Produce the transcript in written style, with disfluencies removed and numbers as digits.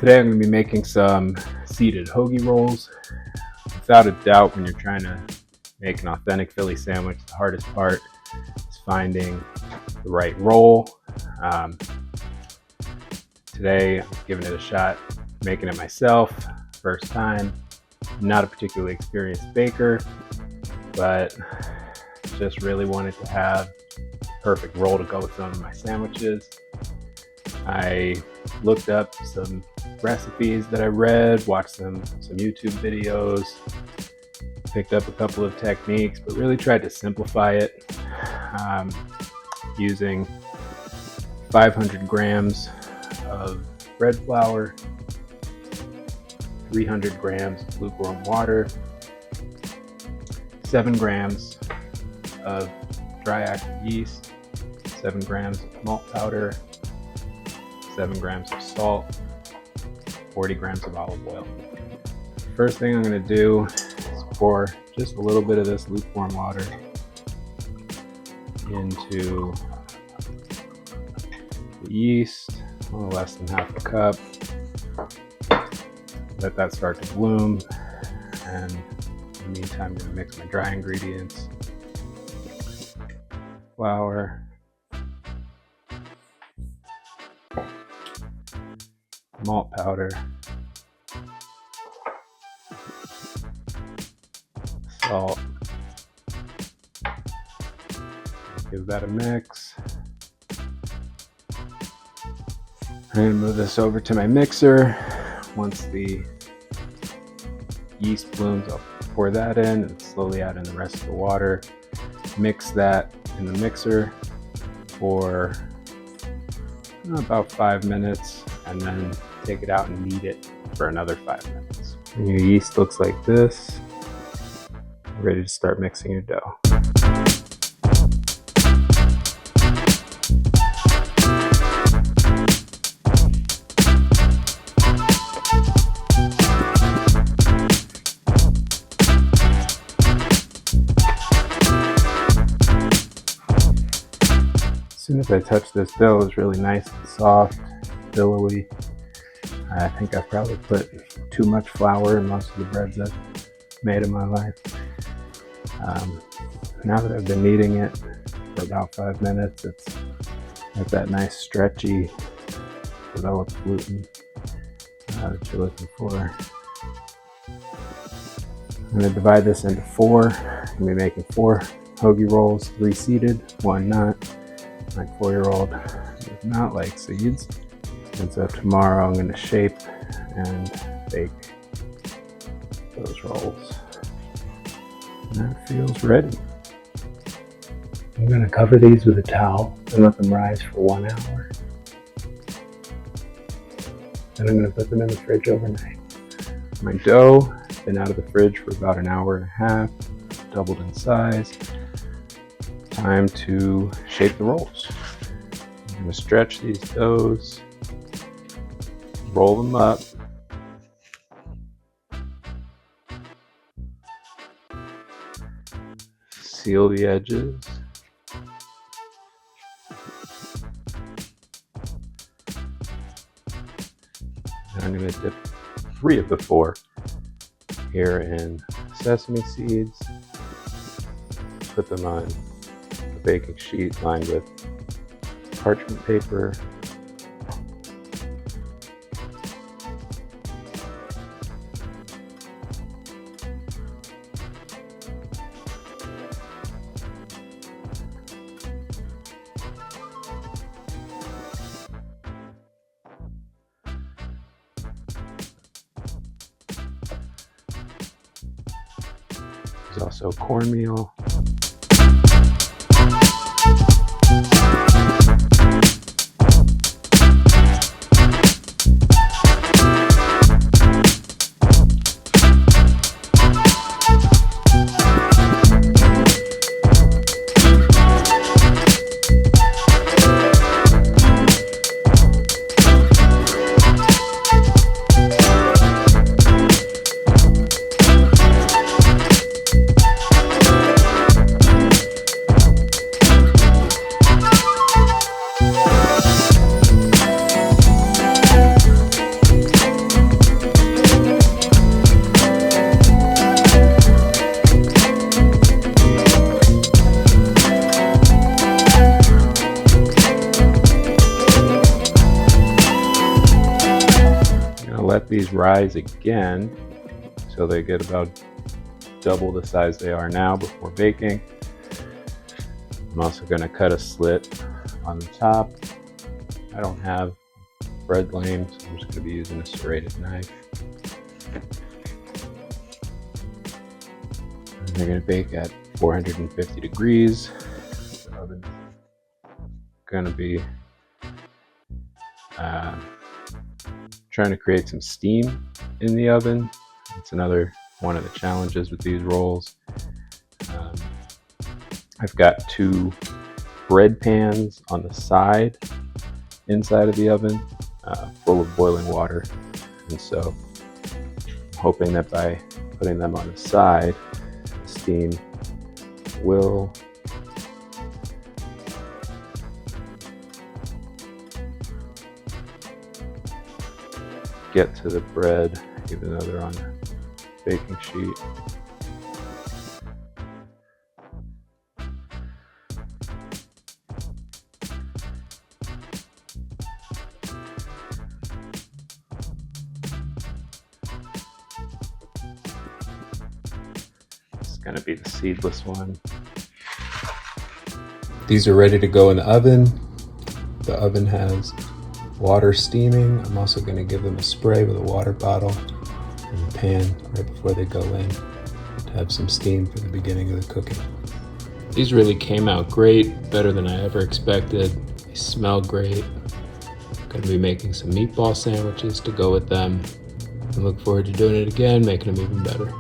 Today I'm going to be making some seeded hoagie rolls. Without a doubt, when you're trying to make an authentic Philly sandwich, the hardest part is finding the right roll. Today I'm giving it a shot, making it myself, first time. Not a particularly experienced baker, but just really wanted to have a perfect roll to go with some of my sandwiches. I looked up some recipes that I read, watched some YouTube videos, picked up a couple of techniques, but really tried to simplify it using 500 grams of bread flour, 300 grams of lukewarm water, 7 grams of dry active yeast, 7 grams of malt powder, 7 grams of salt, 40 grams of olive oil. First thing I'm going to do is pour just a little bit of this lukewarm water into the yeast, a little less than half a cup. Let that start to bloom, and in the meantime I'm going to mix my dry ingredients. Flour, malt powder, salt. Give that a mix. I'm going to move this over to my mixer. Once the yeast blooms, I'll pour that in and slowly add in the rest of the water. Mix that in the mixer for about 5 minutes, and then take it out and knead it for another 5 minutes. When your yeast looks like this, you're ready to start mixing your dough. As soon as I touch this dough, it's really nice and soft, billowy. I think I've probably put too much flour in most of the breads I've made in my life. Now that I've been kneading it for about 5 minutes, it's got that nice stretchy developed gluten that you're looking for. I'm going to divide this into 4. I'm going to be making 4 hoagie rolls, 3 seeded, 1 not. My 4-year-old does not like seeds, and so tomorrow I'm going to shape and bake those rolls. And that feels ready. I'm going to cover these with a towel and let them rise for 1 hour. Then I'm going to put them in the fridge overnight. My dough has been out of the fridge for about an hour and a half, doubled in size. Time to shape the rolls. I'm going to stretch these doughs, roll them up, seal the edges, and I'm going to dip 3 of the 4 here in sesame seeds, put them on baking sheet lined with parchment paper. There's also cornmeal. gonna let these rise again so they get about double the size they are now before baking. I'm also gonna cut a slit on the top. I don't have bread lane, so I'm just gonna be using a serrated knife. And they're gonna bake at 450 degrees. The oven's gonna be trying to create some steam in the oven. It's another one of the challenges with these rolls. I've got 2 bread pans on the side inside of the oven, full of boiling water, and so I'm hoping that by putting them on the side, the steam will get to the bread, even though they're on the baking sheet. It's going to be the seedless one. These are ready to go in the oven. The oven has water steaming. I'm also going to give them a spray with a water bottle in the pan right before they go in to have some steam for the beginning of the cooking. These really came out great, better than I ever expected. They smell great. I'm going to be making some meatball sandwiches to go with them. I look forward to doing it again, making them even better.